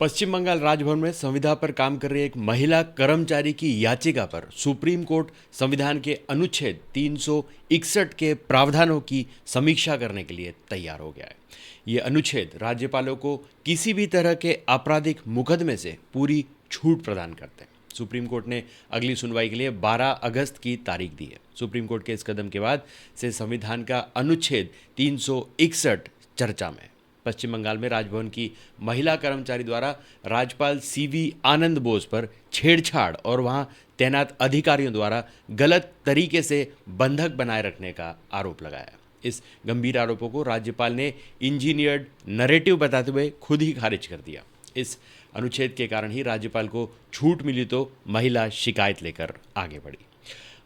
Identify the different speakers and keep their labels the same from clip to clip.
Speaker 1: पश्चिम बंगाल राजभवन में संविदा पर काम कर रही एक महिला कर्मचारी की याचिका पर सुप्रीम कोर्ट संविधान के अनुच्छेद 361 के प्रावधानों की समीक्षा करने के लिए तैयार हो गया है। ये अनुच्छेद राज्यपालों को किसी भी तरह के आपराधिक मुकदमे से पूरी छूट प्रदान करते हैं। सुप्रीम कोर्ट ने अगली सुनवाई के लिए 12 अगस्त की तारीख दी है। सुप्रीम कोर्ट के इस कदम के बाद से संविधान का अनुच्छेद 361 चर्चा में है। पश्चिम बंगाल में राजभवन की महिला कर्मचारी द्वारा राज्यपाल सीवी आनंद बोस पर छेड़छाड़ और वहां तैनात अधिकारियों द्वारा गलत तरीके से बंधक बनाए रखने का आरोप लगाया। इस गंभीर आरोपों को राज्यपाल ने इंजीनियर्ड नरेटिव बताते हुए खुद ही खारिज कर दिया। इस अनुच्छेद के कारण ही राज्यपाल को छूट मिली तो महिला शिकायत लेकर आगे बढ़ी।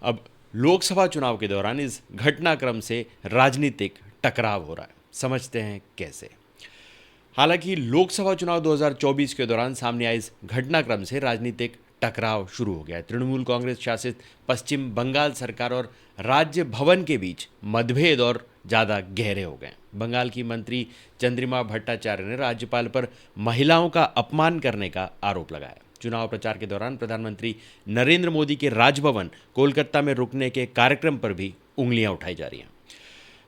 Speaker 1: अब लोकसभा चुनाव के दौरान इस घटनाक्रम से राजनीतिक टकराव हो रहा है। समझते हैं कैसे। हालांकि लोकसभा चुनाव 2024 के दौरान सामने आए इस घटनाक्रम से राजनीतिक टकराव शुरू हो गया है। तृणमूल कांग्रेस शासित पश्चिम बंगाल सरकार और राज्य भवन के बीच मतभेद और ज़्यादा गहरे हो गए। बंगाल की मंत्री चंद्रिमा भट्टाचार्य ने राज्यपाल पर महिलाओं का अपमान करने का आरोप लगाया। चुनाव प्रचार के दौरान प्रधानमंत्री नरेंद्र मोदी के राजभवन कोलकाता में रुकने के कार्यक्रम पर भी उंगलियां उठाई जा रही हैं।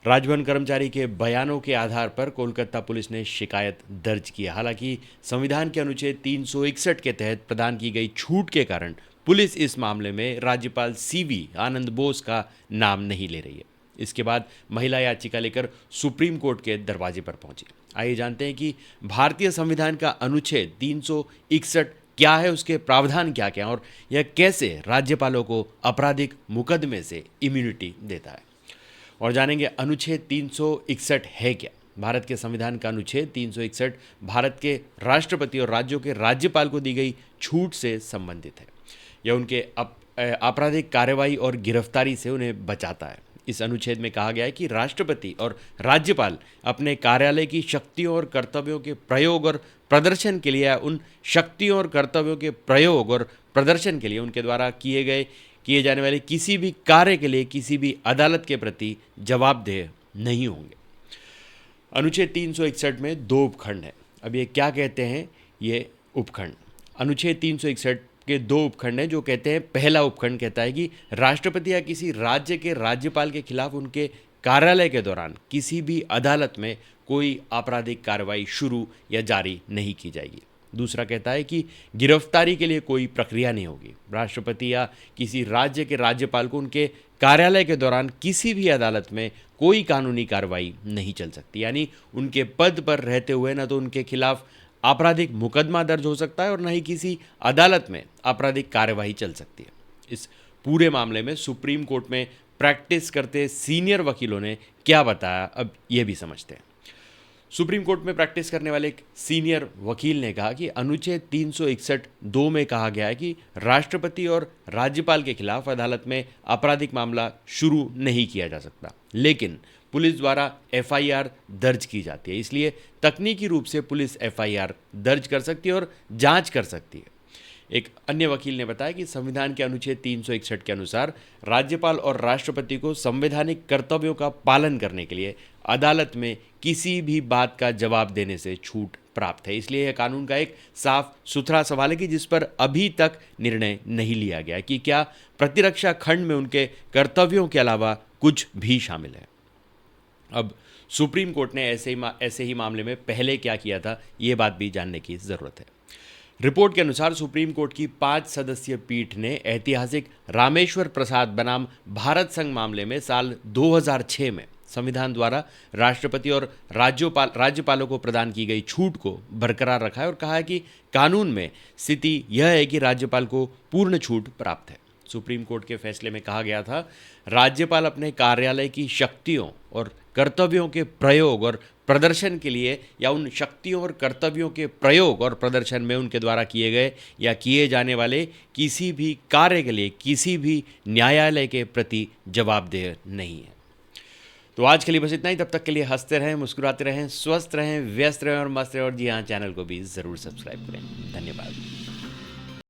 Speaker 1: राजभवन कर्मचारी के बयानों के आधार पर कोलकाता पुलिस ने शिकायत दर्ज की। हालांकि संविधान के अनुच्छेद 361 के तहत प्रदान की गई छूट के कारण पुलिस इस मामले में राज्यपाल सीवी आनंद बोस का नाम नहीं ले रही है। इसके बाद महिला याचिका लेकर सुप्रीम कोर्ट के दरवाजे पर पहुंची। आइए जानते हैं कि भारतीय संविधान का अनुच्छेद 361 क्या है, उसके प्रावधान क्या क्या और यह कैसे राज्यपालों को आपराधिक मुकदमे से इम्यूनिटी देता है। और जानेंगे अनुच्छेद 361 है क्या। भारत के संविधान का अनुच्छेद 361 भारत के राष्ट्रपति और राज्यों के राज्यपाल को दी गई छूट से संबंधित है। यह उनके आपराधिक कार्रवाई और गिरफ्तारी से उन्हें बचाता है। इस अनुच्छेद में कहा गया है कि राष्ट्रपति और राज्यपाल अपने कार्यालय की शक्तियों और कर्तव्यों के प्रयोग और प्रदर्शन के लिए उन शक्तियों और कर्तव्यों के प्रयोग और प्रदर्शन के लिए उनके द्वारा किए जाने वाले किसी भी कार्य के लिए किसी भी अदालत के प्रति जवाबदेह नहीं होंगे। अनुच्छेद 361 में 2 उपखंड हैं। अब ये क्या कहते हैं, ये उपखंड अनुच्छेद 361 के 2 उपखंड हैं जो कहते हैं, पहला उपखंड कहता है कि राष्ट्रपति या किसी राज्य के राज्यपाल के खिलाफ उनके कार्यालय के दौरान किसी भी अदालत में कोई आपराधिक कार्रवाई शुरू या जारी नहीं की जाएगी। दूसरा कहता है कि गिरफ्तारी के लिए कोई प्रक्रिया नहीं होगी। राष्ट्रपति या किसी राज्य के राज्यपाल को उनके कार्यालय के दौरान किसी भी अदालत में कोई कानूनी कार्रवाई नहीं चल सकती। यानी उनके पद पर रहते हुए न तो उनके खिलाफ आपराधिक मुकदमा दर्ज हो सकता है और न ही किसी अदालत में आपराधिक कार्यवाही चल सकती है। इस पूरे मामले में सुप्रीम कोर्ट में प्रैक्टिस करते सीनियर वकीलों ने क्या बताया, अब ये भी समझते हैं। सुप्रीम कोर्ट में प्रैक्टिस करने वाले एक सीनियर वकील ने कहा कि अनुच्छेद 361(2) में कहा गया है कि राष्ट्रपति और राज्यपाल के खिलाफ अदालत में आपराधिक मामला शुरू नहीं किया जा सकता, लेकिन पुलिस द्वारा एफआईआर दर्ज की जाती है। इसलिए तकनीकी रूप से पुलिस एफआईआर दर्ज कर सकती है और जांच कर सकती है। एक अन्य वकील ने बताया कि संविधान के अनुच्छेद 361 के अनुसार राज्यपाल और राष्ट्रपति को संवैधानिक कर्तव्यों का पालन करने के लिए अदालत में किसी भी बात का जवाब देने से छूट प्राप्त है। इसलिए यह कानून का एक साफ सुथरा सवाल है कि जिस पर अभी तक निर्णय नहीं लिया गया कि क्या प्रतिरक्षा खंड में उनके कर्तव्यों के अलावा कुछ भी शामिल है। अब सुप्रीम कोर्ट ने ऐसे ही मामले में पहले क्या किया था, ये बात भी जानने की ज़रूरत है। रिपोर्ट के अनुसार सुप्रीम कोर्ट की 5 सदस्यीय पीठ ने ऐतिहासिक रामेश्वर प्रसाद बनाम भारत संघ मामले में साल 2006 में संविधान द्वारा राष्ट्रपति और राज्यपालों को प्रदान की गई छूट को बरकरार रखा है और कहा है कि कानून में स्थिति यह है कि राज्यपाल को पूर्ण छूट प्राप्त है। सुप्रीम कोर्ट के फैसले में कहा गया था, राज्यपाल अपने कार्यालय की शक्तियों और कर्तव्यों के प्रयोग और प्रदर्शन के लिए या उन शक्तियों और कर्तव्यों के प्रयोग और प्रदर्शन में उनके द्वारा किए गए या किए जाने वाले किसी भी कार्य के लिए किसी भी न्यायालय के प्रति जवाबदेह नहीं है। तो आज के लिए बस इतना ही। तब तक के लिए हंसते रहें, मुस्कुराते रहें, स्वस्थ रहें, व्यस्त रहें और मस्त रहें। और जी हाँ, चैनल को भी ज़रूर सब्सक्राइब करें। धन्यवाद।